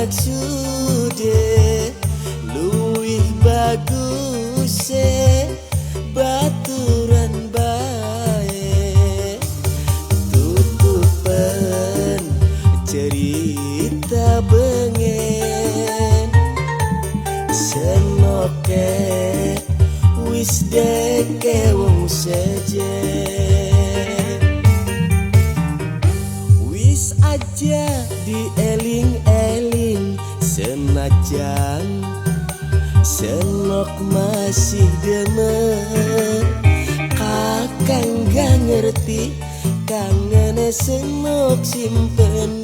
maksude luwih bagus baturan bae tutupan cerita bengen senoke wis deke wong sejen wis aja dieling-eling senajan senok masih demen kakang gak ngerti kangen senok simpen